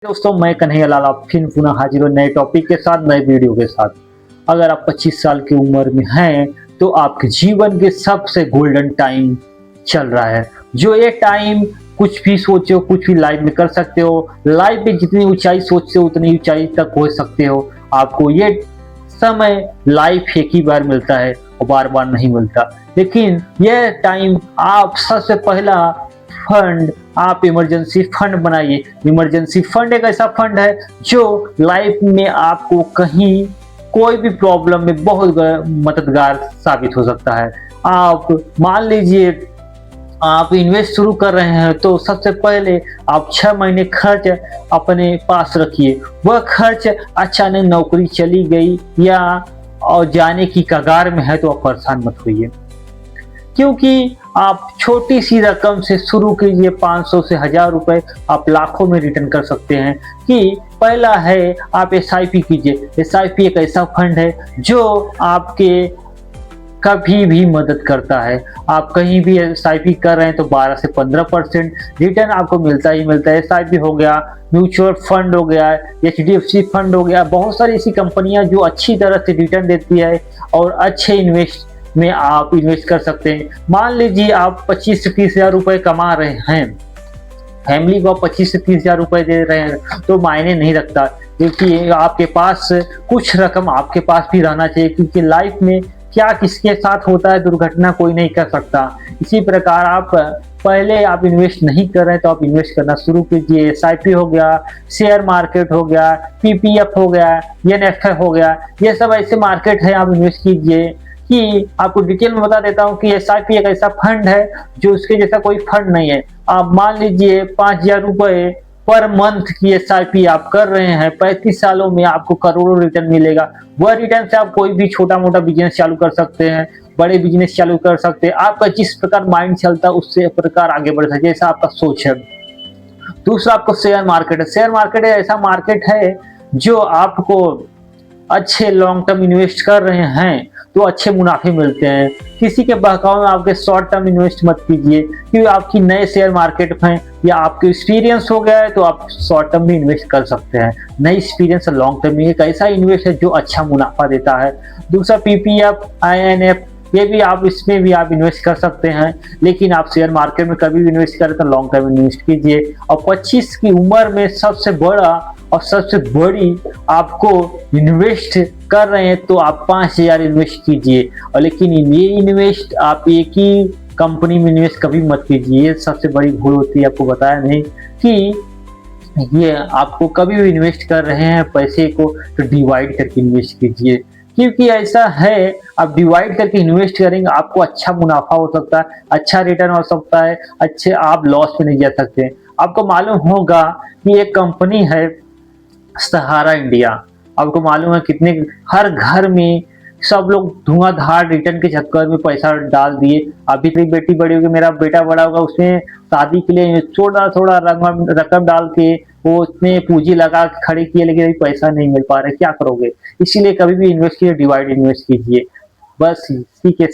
दोस्तों, मैं कन्हैया लाल आप फिर पुनः हाजिर हूँ नए टॉपिक के साथ, नए वीडियो के साथ। अगर आप 25 साल की उम्र में हैं तो आपके जीवन के सबसे गोल्डन टाइम चल रहा है। जो ये टाइम कुछ भी सोचो, कुछ भी लाइफ में कर सकते हो। लाइफ में जितनी ऊंचाई सोचते हो उतनी ऊंचाई तक पहुंच सकते हो। आपको ये समय लाइफ एक ही बार मिलता है और बार बार नहीं मिलता। लेकिन यह टाइम आप सबसे पहला फंड, आप इमरजेंसी फंड बनाइए। इमरजेंसी फंड एक ऐसा फंड है जो लाइफ में आपको कहीं कोई भी प्रॉब्लम में बहुत मददगार साबित हो सकता है। आप मान लीजिए आप इन्वेस्ट शुरू कर रहे हैं तो सबसे पहले आप 6 महीने खर्च अपने पास रखिए। वह खर्च अचानक नौकरी चली गई या और जाने की कगार में है तो आप परेशान मत होइए, क्योंकि आप छोटी सी रकम से शुरू कीजिए। 500 से 1000 रुपए आप लाखों में रिटर्न कर सकते हैं। कि पहला है आप SIP कीजिए। SIP एक ऐसा फंड है जो आपके कभी भी मदद करता है। आप कहीं भी SIP कर रहे हैं तो 12 से 15% रिटर्न आपको मिलता ही मिलता है। SIP हो गया, म्यूचुअल फंड हो गया, HDFC फंड हो गया, बहुत सारी ऐसी कंपनियां जो अच्छी तरह से रिटर्न देती है और अच्छे इन्वेस्ट में आप इन्वेस्ट कर सकते हैं। मान लीजिए आप 25 से 30 हजार रुपए कमा रहे हैं, फैमिली को 25 से 30 हजार रुपए दे रहे हैं तो मायने नहीं रखता, क्योंकि आपके पास कुछ रकम आपके पास भी रहना चाहिए। क्योंकि लाइफ में क्या किसके साथ होता है, दुर्घटना कोई नहीं कर सकता। इसी प्रकार आप पहले आप इन्वेस्ट नहीं कर रहे हैं तो आप इन्वेस्ट करना शुरू कीजिए। SIP हो गया, शेयर मार्केट हो गया, PPF हो गया, NFA हो गया, ये सब ऐसे मार्केट है, आप इन्वेस्ट कीजिए। कि आपको डिटेल में बता देता हूँ कि SIP एक ऐसा फंड है जो उसके जैसा कोई फंड नहीं है। आप मान लीजिए 5000 रुपए पर मंथ की SIP आप कर रहे हैं, 35 सालों में आपको करोड़ों रिटर्न मिलेगा। वह रिटर्न से आप कोई भी छोटा मोटा बिजनेस चालू कर सकते हैं, बड़े बिजनेस चालू कर सकते हैं। आपका जिस प्रकार माइंड चलता है उससे प्रकार आगे बढ़ सकते, जैसा आपका सोच है। दूसरा आपको शेयर मार्केट है। शेयर मार्केट ऐसा मार्केट है जो आपको अच्छे लॉन्ग टर्म इन्वेस्ट कर रहे हैं तो अच्छे मुनाफे मिलते हैं। किसी के बहकावे में आपके शॉर्ट टर्म इन्वेस्ट मत कीजिए, क्योंकि आपकी नए शेयर मार्केट में या आपके एक्सपीरियंस हो गया है तो आप शॉर्ट टर्म भी इन्वेस्ट कर सकते हैं। नई एक्सपीरियंस लॉन्ग टर्म में एक ऐसा इन्वेस्ट है जो अच्छा मुनाफा देता है। दूसरा PPF, INF, ये भी आप इसमें भी आप इन्वेस्ट कर सकते हैं। लेकिन आप शेयर मार्केट में कभी भी इन्वेस्ट करें तो लॉन्ग टर्म इन्वेस्ट कीजिए। और 25 की उम्र में सबसे बड़ा और सबसे बड़ी आपको इन्वेस्ट कर रहे हैं तो आप 5000 इन्वेस्ट कीजिए। और लेकिन ये इन्वेस्ट आप एक ही कंपनी में इन्वेस्ट कभी मत कीजिए, ये सबसे बड़ी भूल होती है। आपको बताया नहीं कि ये आपको कभी भी इन्वेस्ट कर रहे हैं पैसे को तो डिवाइड करके इन्वेस्ट कीजिए। क्योंकि ऐसा है, आप डिवाइड करके इन्वेस्ट करेंगे आपको अच्छा मुनाफा हो सकता है, अच्छा रिटर्न हो सकता है, अच्छे आप लॉस में नहीं जा सकते। आपको मालूम होगा कि एक कंपनी है सहारा इंडिया। आपको मालूम है कितने हर घर में सब लोग धुआंधार रिटर्न के चक्कर में पैसा डाल दिए। अभी तेरी बेटी बड़ी होगी, मेरा बेटा बड़ा होगा, उसने शादी के लिए थोड़ा थोड़ा रकम डाल के वो उसने पूंजी लगा के खड़ी किए, लेकिन अभी पैसा नहीं मिल पा रहा है। क्या करोगे? इसीलिए कभी भी इन्वेस्ट कीजिए, डिवाइड इन्वेस्ट कीजिए। बस इसी के